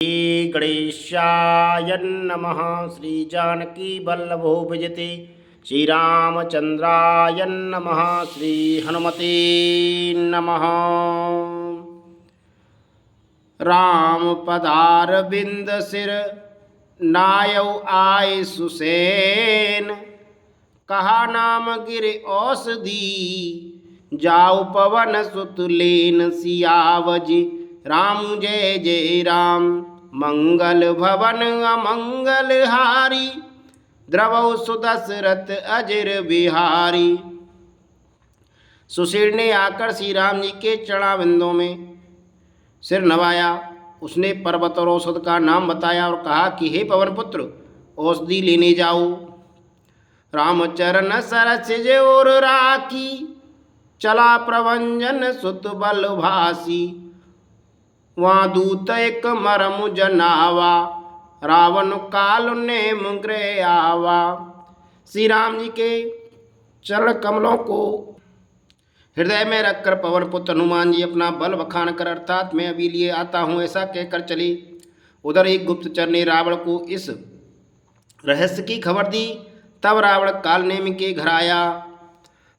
श्री गणेशाय नमः। श्री जानकी वल्लभो विजते श्री रामचंद्राय नमः। श्री हनुमते नमः। राम पदार बिंद सिर नायौ आय सुसैन। कहा नाम गिर औषधि जाओ पवन सुत लेन। सियावज राम जय जय राम। मंगल भवन अमंगल हारी द्रवौ सुदशरथ अजर बिहारी। सुशील ने आकर श्री राम जी के चरणाविंदों में सिर नवाया। उसने पर्वत और औषध का नाम बताया और कहा कि हे पवन पुत्र, औषधि लेने जाओ। रामचरण सरसिज और राखी चला प्रभंजन सुत बल भासी। वहाँ दूत एक मरमु जनावा रावण काल ने मुग्र आवा। श्री राम जी के चरण कमलों को हृदय में रखकर पवन पुत्र हनुमान जी अपना बल बखान कर अर्थात मैं अभी लिए आता हूँ ऐसा कहकर चले। उधर एक गुप्तचर ने रावण को इस रहस्य की खबर दी। तब रावण काल नेमि के घर आया।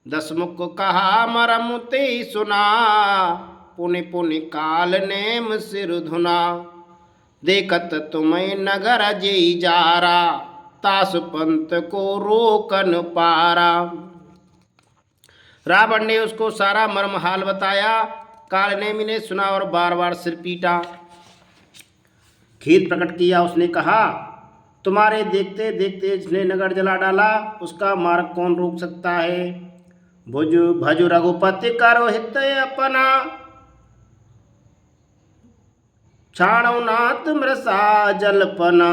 दसमुख कहा मरम ते सुना। पुनि पुनि काल नेम सिर धुना। देखत तुम्हें नगर जई जारा। तास पंत को रोकन पारा। रावण ने उसको सारा मर्म हाल बताया। काल नेमि ने सुना और बार बार सिर पीटा, खेद प्रकट किया। उसने कहा, तुम्हारे देखते देखते जिसने नगर जला डाला उसका मार्ग कौन रोक सकता है। भुज भज रघुपति करो हित अपना। छाणौ नाथ मृषा जलपना।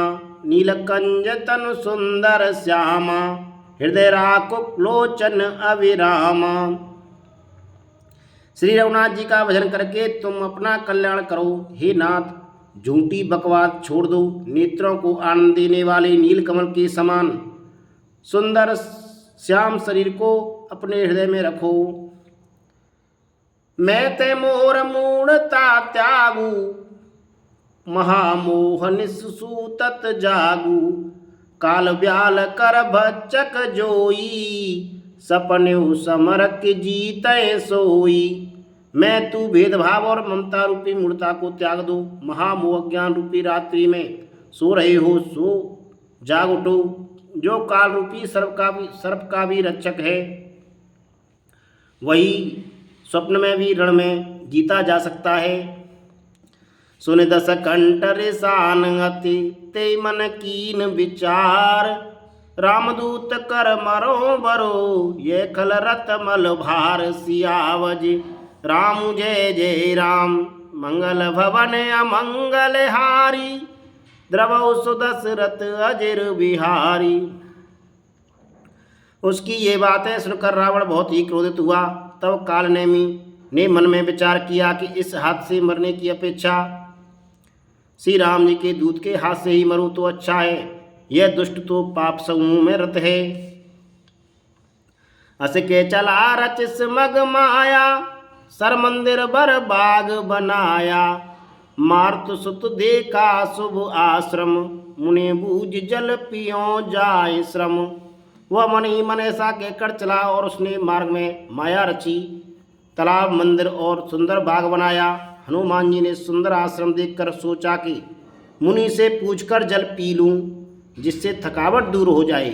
नीलकंज तनु सुंदर श्यामा। हृदय राखो लोचन अविरामा। श्री रघुनाथ जी का भजन करके तुम अपना कल्याण करो। हे नाथ, झूठी बकवास छोड़ दो। नेत्रों को आनंद देने वाले नीलकमल के समान सुंदर श्याम शरीर को अपने हृदय में रखो। मैं ते मोर मूढ़ता त्यागू। महामोह निसूतत जागू। काल ब्याल कर भच्चक जोई। सपनेउ समरक जीते सोई। मैं तू भेदभाव और ममता रूपी मूर्ता को त्याग दो। महामोह ज्ञान रूपी रात्रि में सो रहे हो सो जाग उठो। जो काल रूपी सर्प का भी रक्षक है वही स्वप्न में भी रण में जीता जा सकता है। सुन दस कंठ रिसान अति ते मन कीन विचार। रामदूत कर मरो बरो ये खल रत मल भार। सियावज राम जय जय राम। मंगल भवन अमंगल हारी द्रवौ सुदशरथ अजर बिहारी। उसकी ये बातें सुनकर रावण बहुत ही क्रोधित हुआ। तब काल नेमि ने मन में विचार किया कि इस हाथ से मरने की अपेक्षा श्री राम जी के दूत के हाथ से ही मरूं तो अच्छा है। यह दुष्ट तो पाप समूह में रत है। अस के चला रचिस मग माया। सर मंदिर बर बाग बनाया। मार्त सुत देखा शुभ आश्रम। मुनि बूझ जल पियो जाय श्रम। वह मन ही मन ऐसा कहकर चला और उसने मार्ग में माया रची। तालाब मंदिर और सुंदर बाग बनाया। हनुमान जी ने सुंदर आश्रम देखकर सोचा कि मुनि से पूछकर जल पी लूं जिससे थकावट दूर हो जाए।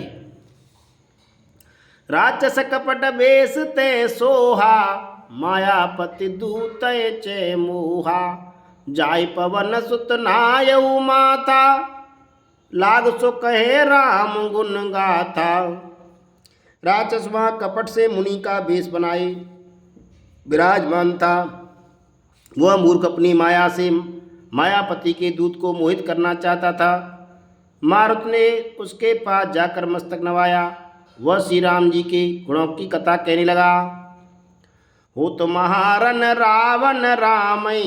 राक्षस कपट बेस ते सोहा। मायापति दूत चे मोहा। जाय पवन सुत नायऊ माता। लाग सो कहे राम गुण गाथा। राक्षस वहाँ कपट से मुनि का वेश बनाए विराजमान था। वह मूर्ख अपनी माया से मायापति के दूत को मोहित करना चाहता था। मारुत ने उसके पास जाकर मस्तक नवाया। वह श्री राम जी के गुणों की कथा कहने लगा। हो तो महारन रावण रामई।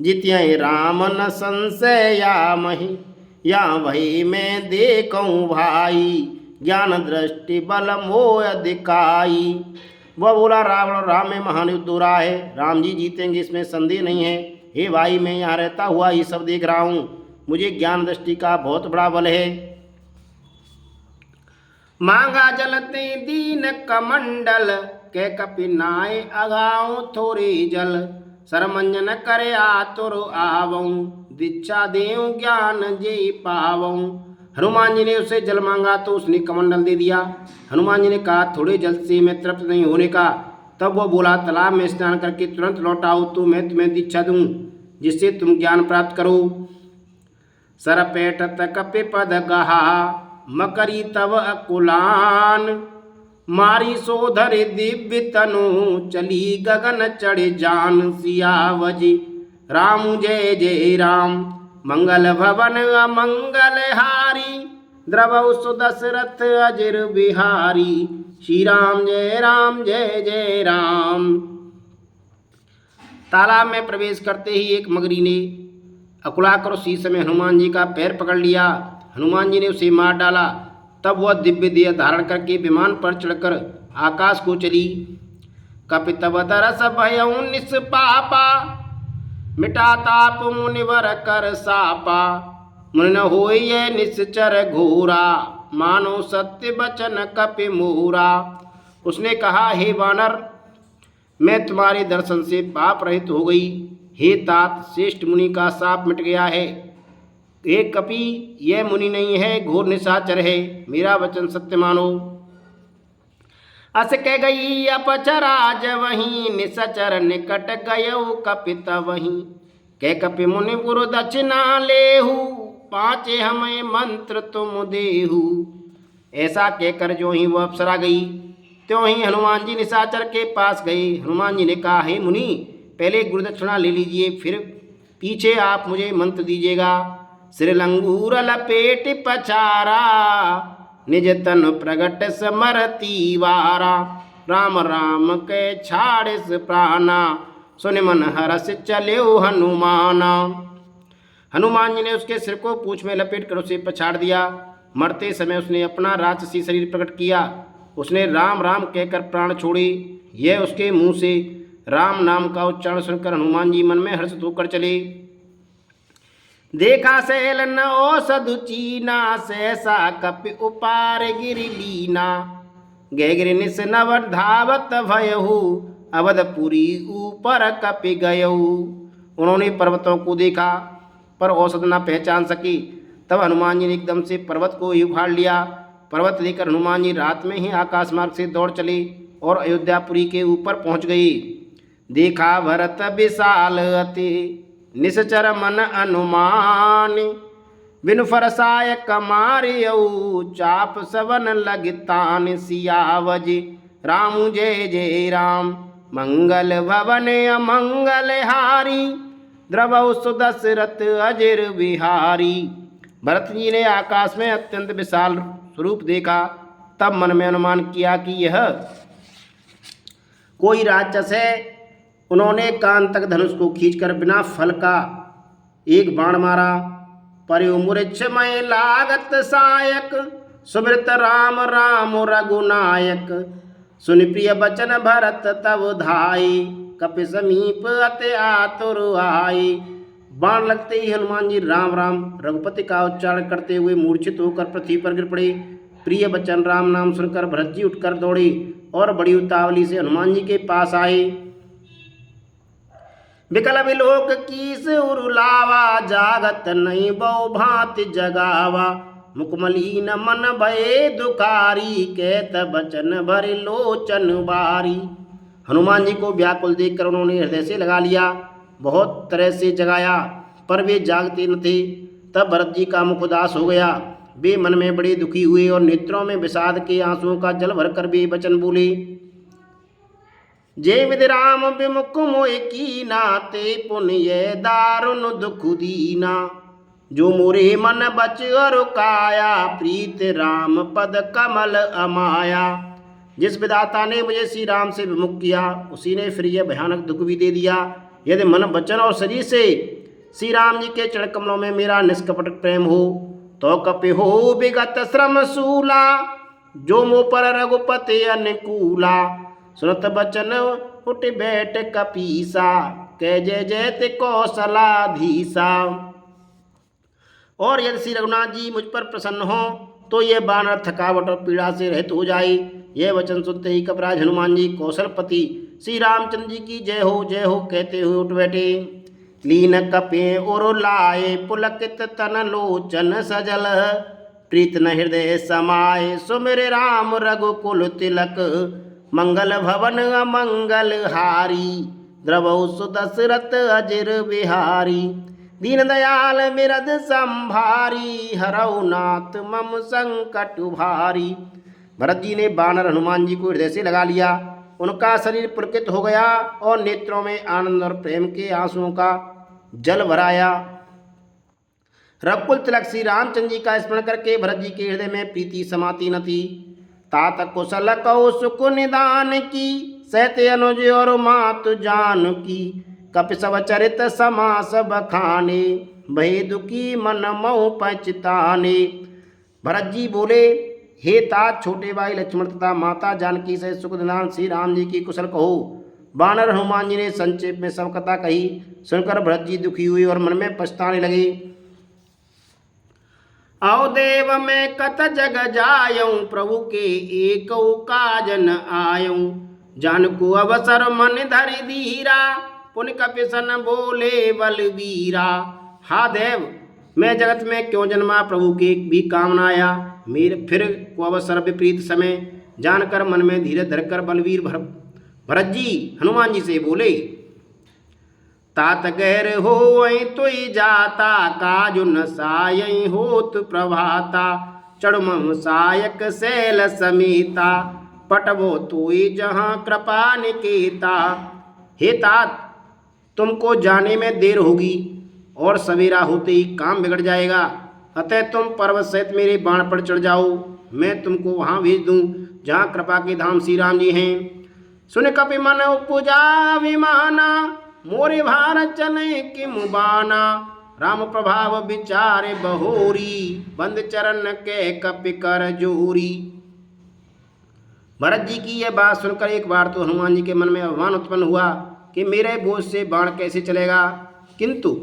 जित्यहि राम न संशयामहि। या वही मैं देखूं भाई। ज्ञान दृष्टि बल मोह अधिकाई। वह बोला, रावण और राम में महान युद्ध हो रहा है। राम जी जीतेंगे इसमें संदेह नहीं है। हे भाई, मैं यहाँ रहता हुआ ये सब देख रहा हूँ। मुझे ज्ञान दृष्टि का बहुत बड़ा बल है। मांगा जलते दीन कमंडल, के कपि नाय अगाऊं थोड़ी जल। सरमंजन करे आतुर आवऊं, दीक्षा देऊं ज्ञान जे पावऊं। हनुमान जी ने उससे जल मांगा तो उसने कमंडल दे दिया। हनुमान जी ने कहा थोड़े जल से मैं तृप्त नहीं होने का। तब वह बोला तालाब में स्नान करके तुरंत लौट आओ तो मैं तुम्हें दीक्षा दूं जिससे तुम ज्ञान प्राप्त करो। सरपेट कपि पद गहा, मकरी तव अकुलान। मारी सोधर दिव्य तनु, चली गगन चढ़ जान। सियावजी राम जय जय राम, मंगल भवन अमंगल हारी। द्रवौ सुदशरथ अजिर बिहारी, श्री राम जय जय राम। तालाब में प्रवेश करते ही एक मगरी ने अकुलाकर उसी समय हनुमान जी का पैर पकड़ लिया। हनुमान जी ने उसे मार डाला। तब वह दिव्य देह धारण करके विमान पर चढ़कर आकाश को चली। कपितव दरस भयउ निष्पापा, मिटा ताप मुनिवर कर सापा। मुनि न होइए निश्चर घोरा, मानो सत्य बचन कपि मोरा। उसने कहा हे वानर, मैं तुम्हारे दर्शन से पाप रहित हो गई। हे तात, श्रेष्ठ मुनि का शाप मिट गया है। हे कपि, यह मुनि नहीं है, घोर निशाचर है, मेरा वचन सत्य मानो। अस कह गई अपचराज वहीं, निशाचर निकट गयौ कपित वहीं। कह कपि मुनि गुरु दक्षिणा लेहु, पाँचे हमें मंत्र तुम देहु। ऐसा कहकर जो ही वह अप्सरा गई त्यों ही हनुमान जी निशाचर के पास गए। हनुमान जी ने कहा हे मुनि, पहले गुरुदक्षिणा ले लीजिए, फिर पीछे आप मुझे मंत्र दीजिएगा। श्रीलंगूर लपेट पछारा, निज तन प्रगट समरती वारा। राम राम के छाड़िस प्राणा, सुन मन हरस चल्यो हनुमाना। हनुमान जी ने उसके सिर को पूंछ में लपेट कर उसे पछाड़ दिया। मरते समय उसने अपना राक्षसी शरीर प्रकट किया। उसने राम राम कहकर प्राण छोड़े। यह उसके मुंह से राम नाम का उच्चारण सुनकर हनुमान जी मन में हर्षित होकर चले। देखा सैल न औषधु चीना, सहसा कपि उपार गिरि लीना। गए गिरि निस नव धावत भयहु, अवधपुरी ऊपर कपि गयहु। उन्होंने पर्वतों को देखा पर औषध न पहचान सकी। तब हनुमान जी ने एकदम से पर्वत को ही उखाड़ लिया। पर्वत लेकर हनुमान जी रात में ही आकाश मार्ग से दौड़ चले और अयोध्यापुरी के ऊपर पहुंच गए। देखा भरत विशाल अति, निश्चर मन अनुमान। बिनु फरसाय कमारियऊ, चाप सवन लगितान। सियावज राम जय जय राम, मंगल भवन अमंगल हारी। द्रवौ सुदशरथ अजिर बिहारी। भरत जी ने आकाश में अत्यंत विशाल स्वरूप देखा। तब मन में अनुमान किया कि यह कोई राक्षस है। उन्होंने कान तक धनुष को खींचकर बिना फल का एक बाण मारा। पर्यो मूर्छमय लागत सायक, सुमृत राम राम रघुनायक। सुनि प्रिय बचन भरत तब धाई, कपि समीप अति आतुर आई। बाण लगते ही हनुमान जी राम राम रघुपति का उच्चारण करते हुए मूर्छित होकर पृथ्वी पर गिर पड़े। प्रिय बचन राम नाम सुनकर भरत जी उठकर दौड़े और बड़ी उतावली से हनुमान जी के पास आए। विकल विलोक कीस उरुलावा, जागत नहीं बहु भांति जगावा। मुकमलीन मन भये दुखारी, कहत बचन भरि लोचन बारी। हनुमान जी को व्याकुल देखकर उन्होंने हृदय से लगा लिया, बहुत तरह से जगाया पर वे जागते न थे। तब भरत जी का मुख उदास हो गया। वे मन में बड़े दुखी हुए और नेत्रों में विषाद के आंसुओं का जल भरकर वे वचन बोले। जय विधि राम विमुख मोह कीना, ते पुण्य दारुण दुख दीना। जो मोरे मन बच और काया, प्रीत राम पद कमल अमाया। जिस विधाता ने मुझे श्री राम से विमुख किया, उसी ने फिर यह भयानक दुख भी दे दिया। यदि मन वचन और शरीर से श्री राम जी के चरण कमलों में मेरा निष्कपट प्रेम हो, तो कपि हो विगत श्रम सूला। जो मोह पर रघुपति अनुकूला, सुनत बचन उठ बैठ कपीसा। कह जय जयति कौशलाधीसा। और यदि श्री रघुनाथ जी मुझ पर प्रसन्न हो तो ये वानर थकावट और पीड़ा से रहित हो जाए। यह वचन सुनते ही कपिराज हनुमान जी कौशलपति श्री रामचंद्र जी की जय हो कहते हुए उठ बैठे। लीन कपे और लाए पुलकित तन लोचन सजल, प्रीत न हृदय समाये सुमिर राम रघुकुल तिलक, मंगल भवन अमंगल हारी द्रवौ सुदशरथ अजिर बिहारी, दीन दयाल बिरद संभारी हरौ नाथ मम संकट भारी। भरत जी ने वानर हनुमान जी को हृदय से लगा लिया। उनका शरीर पुलकित हो गया और नेत्रों में आनंद और प्रेम के आंसुओं का जल भराया। रघुकुल तिलक श्री रामचंद्र जी का स्मरण करके भरत जी के हृदय में प्रीति समाती न थी। तात कुशल कौशुक निदान की, सहते अनुज और मातु जान की, कपिशव चरित समास बखाने, भय दुखी मन मऊ पछताने। भरत जी बोले, हे तात छोटे भाई लक्ष्मण तथा माता जानकी से सुख निदान श्री राम जी की कुशल कहो। वानर हनुमान जी ने संक्षेप में सब कथा कही। सुनकर भरत जी दुखी हुए और मन में पछताने लगे। अवदेव में कत जग जायऊं, प्रभु के एक काज न आयऊं, जानकु अवसर मन धरि धीरा, पुन कपिसन बोले बलवीरा। हा देव, मैं जगत में क्यों जन्मा, प्रभु के भी काम न आया। मेरे फिर को अवसर विपरीत समय जानकर मन में धीरज धरकर बलवीर भरत जी हनुमान जी से बोले, तात गैर होई तुई जाता, काजु न सायई होत प्रभाता, चढ़मम सायक शैल समीता, पटवो तुई जहाँ कृपा निकेता। हे तात, तुमको जाने में देर होगी और सवेरा होते ही काम बिगड़ जाएगा, अतः तुम पर्वत सहित मेरे बाण पर चढ़ जाओ, मैं तुमको वहाँ भेज दूँ जहाँ कृपा के धाम श्री राम जी हैं। सुन कपि मन उपजा विमाना, मोरे भार चले कि मुबाना, राम प्रभाव विचारे बहोरी, बंद चरण के कपि कर जोरी। भरत जी की यह बात सुनकर एक बार तो हनुमान जी के मन में अभिमान उत्पन्न हुआ कि मेरे बोझ से बाण कैसे चलेगा, किंतु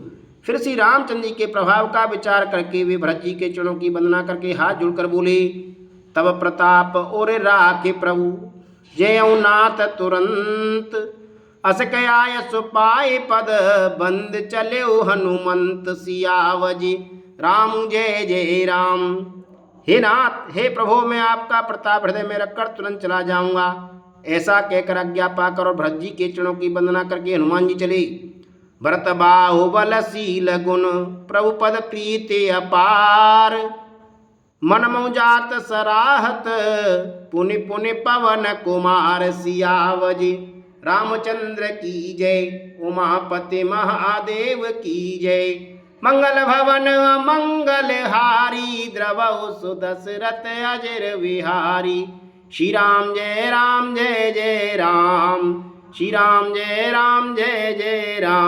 फिर श्री रामचंद्र जी के प्रभाव का विचार करके वे भरत जी के चरणों की वंदना करके हाथ जोड़कर बोले, तब प्रताप और राखे प्रभु, जयऊ नाथ तुरंत, असक आय सुपाय पद, बंद चले हनुमंत सियावज, राम जय जय राम। हे नाथ, हे प्रभु, मैं आपका प्रताप हृदय में रखकर तुरंत चला जाऊंगा। ऐसा कहकर आज्ञा पाकर और भरत जी के चरणों की वंदना करके हनुमान जी चले। भरत बाहुबलशील गुण, प्रभु पद प्रीति अपार, मन मऊ जात सराहत, पुनि पुनि पवन कुमार सियावज, रामचंद्र की जय, उमापति महादेव की जय, मंगल भवन मंगल हारी, द्रवौ सुदशरथ अजिर विहारी। श्री राम जय जय राम, श्री राम जय जय राम।